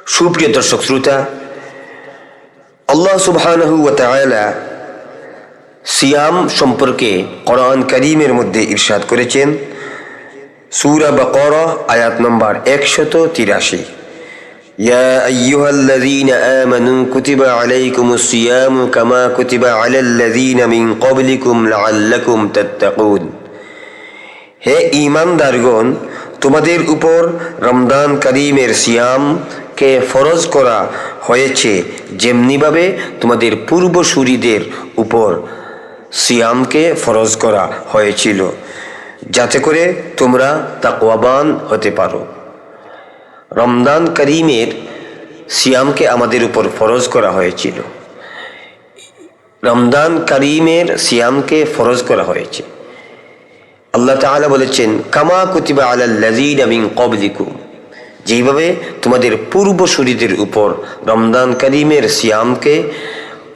সুপ্রিয় দর্শক শ্রোতা, আল্লাহ সুবহানাহু ওয়া তাআলা সিয়াম সম্পর্কে কোরআন কারীমের মধ্যে ইরশাদ করেছেন। সূরা বাকারা আয়াত নম্বর 183, ইয়া আইয়ুহাল্লাযীনা আমানু কুতিবা আলাইকুমুস সিয়ামু কামা কুতিবা আলাল্লাযীনা মিন ক্বাবলিকুম লাআল্লাকুম তাত্তাকুন। হে ঈমানদারগণ, তোমাদের উপর রমজান কারীমের সিয়ামকে ফরজ করা হয়েছে যেমনিভাবে তোমাদের পূর্বসূরীদের উপর সিয়ামকে ফরজ করা হয়েছিল, যাতে করে তোমরা তাকওয়াবান হতে পারো। রমজান কারীমের সিয়ামকে আমাদের উপর ফরজ করা হয়েছিল। রমজান কারীমের সিয়ামকে ফরজ করা হয়েছে। আল্লাহ তাআলা বলেছেন, কামা কুতিবা আলাল্লাযীনা মিন ক্বাবলিকুম, যেভাবে তোমাদের পূর্বসূরীদের উপর রমজান কারীমের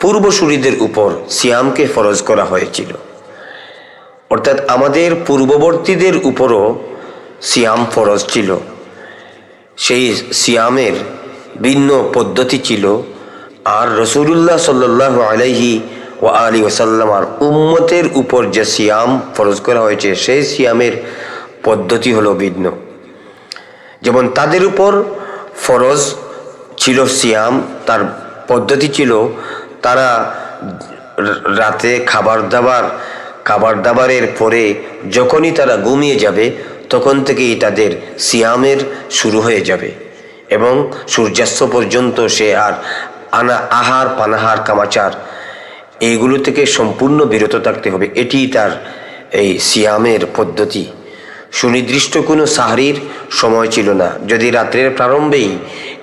পূর্বসূরীদের উপর সিয়ামকে ফরজ করা হয়েছিল। অর্থাৎ আমাদের পূর্ববর্তীদের উপরও সিয়াম ফরজ ছিল। সেই সিয়ামের ভিন্ন পদ্ধতি ছিল, আর রাসূলুল্লাহ সাল্লাল্লাহু আলাইহি ওয়া আলিহি ওয়াসাল্লামার উম্মতের উপর যে সিয়াম ফরজ করা হয়েছে সেই সিয়ামের পদ্ধতি হলো ভিন্ন। যেমন তাদের উপর ফরজ ছিল সিয়াম, তার পদ্ধতি ছিল তারা রাতে খাবার দাবারের পরে যখনই তারা ঘুমিয়ে যাবে তখন থেকেই তাদের সিয়ামের শুরু হয়ে যাবে এবং সূর্যাস্ত পর্যন্ত সে আর আহার পানাহার কামাচার এইগুলো থেকে সম্পূর্ণ বিরত থাকতে হবে। এটি তার এই সিয়ামের পদ্ধতি। সুনির্দিষ্ট কোনো সাহরির সময় ছিল না। যদি রাত্রের প্রারম্ভেই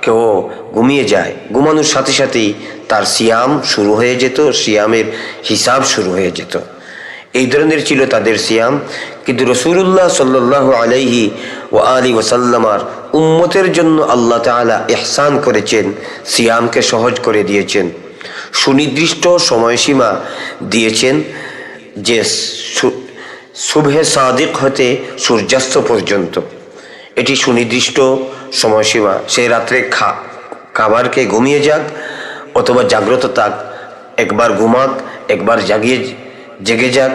কেউ ঘুমিয়ে যায়, ঘুমানোর সাথে সাথেই তার সিয়াম শুরু হয়ে যেত, সিয়ামের হিসাব শুরু হয়ে যেত। এই ধরনের ছিল তাদের সিয়াম। কিন্তু রাসূলুল্লাহ সাল্লাল্লাহু আলাইহি ওয়া আলিহি ওয়াসাল্লামার উম্মতের জন্য আল্লাহ তাআলা ইহসান করেছেন, সিয়ামকে সহজ করে দিয়েছেন। সুনির্দিষ্ট সময়সীমা দিয়েছেন যে সুবহে সাদিক হতে সূর্যাস্ত পর্যন্ত, এটি সুনির্দিষ্ট সময়সীমা। সে রাত্রে খাবারকে ঘুমিয়ে যাক অথবা জাগ্রত থাক, একবার ঘুমাক একবার জেগে যাক,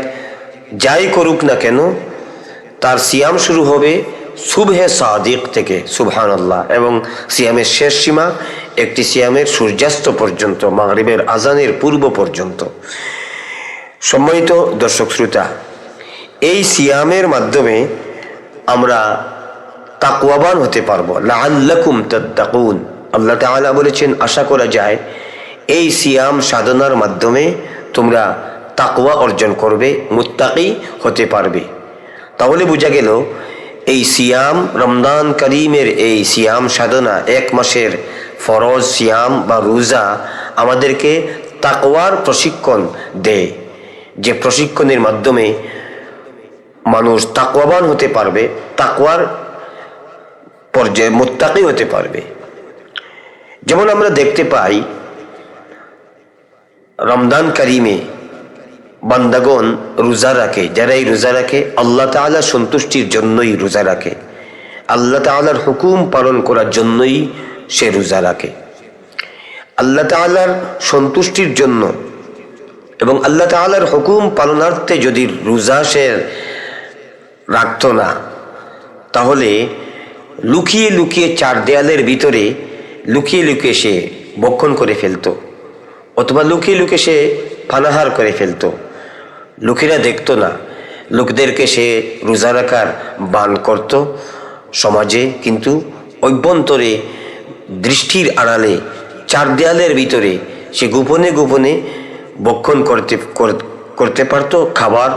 যাই করুক না কেন তার সিয়াম শুরু হবে সুবহে সাদিক থেকে, সুবহানাল্লাহ। এবং সিয়ামের শেষ সীমা একটি সিয়ামের সূর্যাস্ত পর্যন্ত, মাগরিবের আজানের পূর্ব পর্যন্ত। সম্মানিত দর্শক শ্রোতা, এই সিয়ামের মাধ্যমে আমরা তাকওয়াবান হতে পারবো। লাআল্লাকুম তাত্তাকুন, আল্লাহ তাআলা বলেছেন আশা করা যায় এই সিয়াম সাধনার মাধ্যমে তোমরা তাকওয়া অর্জন করবে, মুত্তাকি হতে পারবে। তাহলে বোঝা গেল এই সিয়াম, রমজান কারীমের এই সিয়াম সাধনা, এক মাসের ফরজ সিয়াম বা রোজা আমাদেরকে তাকওয়ার প্রশিক্ষণ দেয়, যে প্রশিক্ষণের মাধ্যমে মানুষ তাকওয়াবান হতে পারবে, তাকওয়ার পর্যায়ে মুত্তাকি হতে পারবে। যেমন আমরা দেখতে পাই রমজান কারীমে বান্দাগণ রোজা রাখে। যারা এই রোজা রাখে আল্লাহ তাআলার সন্তুষ্টির জন্যই রোজা রাখে, আল্লাহ তাআলার হুকুম পালন করার জন্যই সে রোজা রাখে। আল্লাহ তাআলার সন্তুষ্টির জন্য এবং আল্লাহ তাআলার হুকুম পালনার্থে যদি রোজা সে রাখত না, তাহলে লুকিয়ে লুকিয়ে চার দেয়ালের ভিতরে লুকিয়ে লুকিয়ে সে ভক্ষণ করে ফেলত, অথবা লুকিয়ে লুকিয়ে সে পানাহার করে ফেলত। লোকেরা দেখত না, লোকদেরকে সে রোজা রাখার বান করত সমাজে, কিন্তু অভ্যন্তরে দৃষ্টির আড়ালে চার দেয়ালের ভিতরে সে গোপনে গোপনে ভক্ষণ করতে পারত, খাবার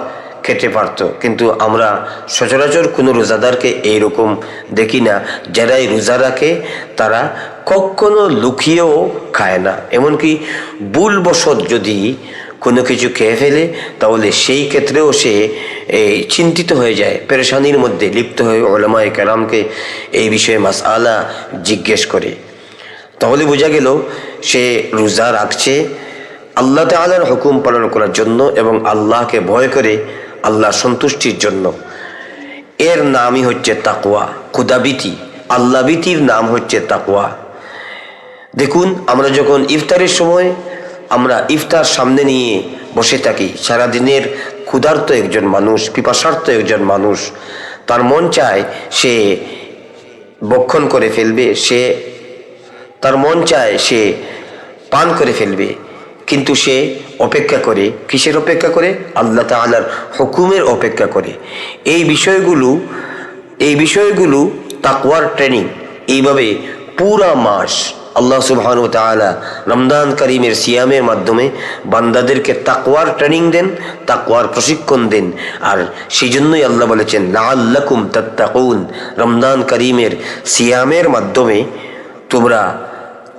খেতে পারত। কিন্তু আমরা সচরাচর কোনো রোজাদারকে এইরকম দেখি না। যারাই রোজা রাখে তারা কখনো লুকিয়েও খায় না। এমনকি ভুলবশত যদি কোনো কিছু খেয়ে ফেলে তাহলে সেই ক্ষেত্রেও সে চিন্তিত হয়ে যায়, পেরেশানির মধ্যে লিপ্ত হয়ে উলামায়ে কেরামকে এই বিষয়ে মাসআলা জিজ্ঞেস করে। তাহলে বোঝা গেল সে রোজা রাখছে আল্লাহ তাআলার হুকুম পালন করার জন্য এবং আল্লাহকে ভয় করে আল্লাহর সন্তুষ্টির জন্য। এর নামই হচ্ছে তাকওয়া, খুদাভীতি। আল্লাহভীতির নাম হচ্ছে তাকওয়া। দেখুন, আমরা যখন ইফতারের সময় আমরা ইফতার সামনে নিয়ে বসে থাকি, সারাদিনের ক্ষুধার্ত একজন মানুষ, পিপাসার্ত একজন মানুষ, তার মন চায় সে ভক্ষণ করে ফেলবে, তার মন চায় সে পান করে ফেলবে, কিন্তু সে অপেক্ষা করে। কিসের অপেক্ষা করে? আল্লাহ তাআলার হুকুমের অপেক্ষা করে। এই বিষয়গুলো তাকওয়ার ট্রেনিং। এইভাবে পুরা মাস আল্লাহ সুবহানাহু ওয়া তাআলা রমজান করিমের সিয়ামের মাধ্যমে বান্দাদেরকে তাকওয়ার ট্রেনিং দেন, তাকওয়ার প্রশিক্ষণ দেন। আর সেই জন্যই আল্লাহ বলেছেন লাআল্লাকুম তাত্তাকুন, রমজান করিমের সিয়ামের মাধ্যমে তোমরা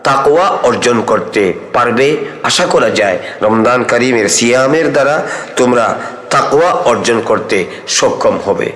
তাকওয়া অর্জন করতে পারবে। আশা করা যায় রমজান করিমের সিয়ামের দ্বারা তোমরা তাকওয়া অর্জন করতে সক্ষম হবে।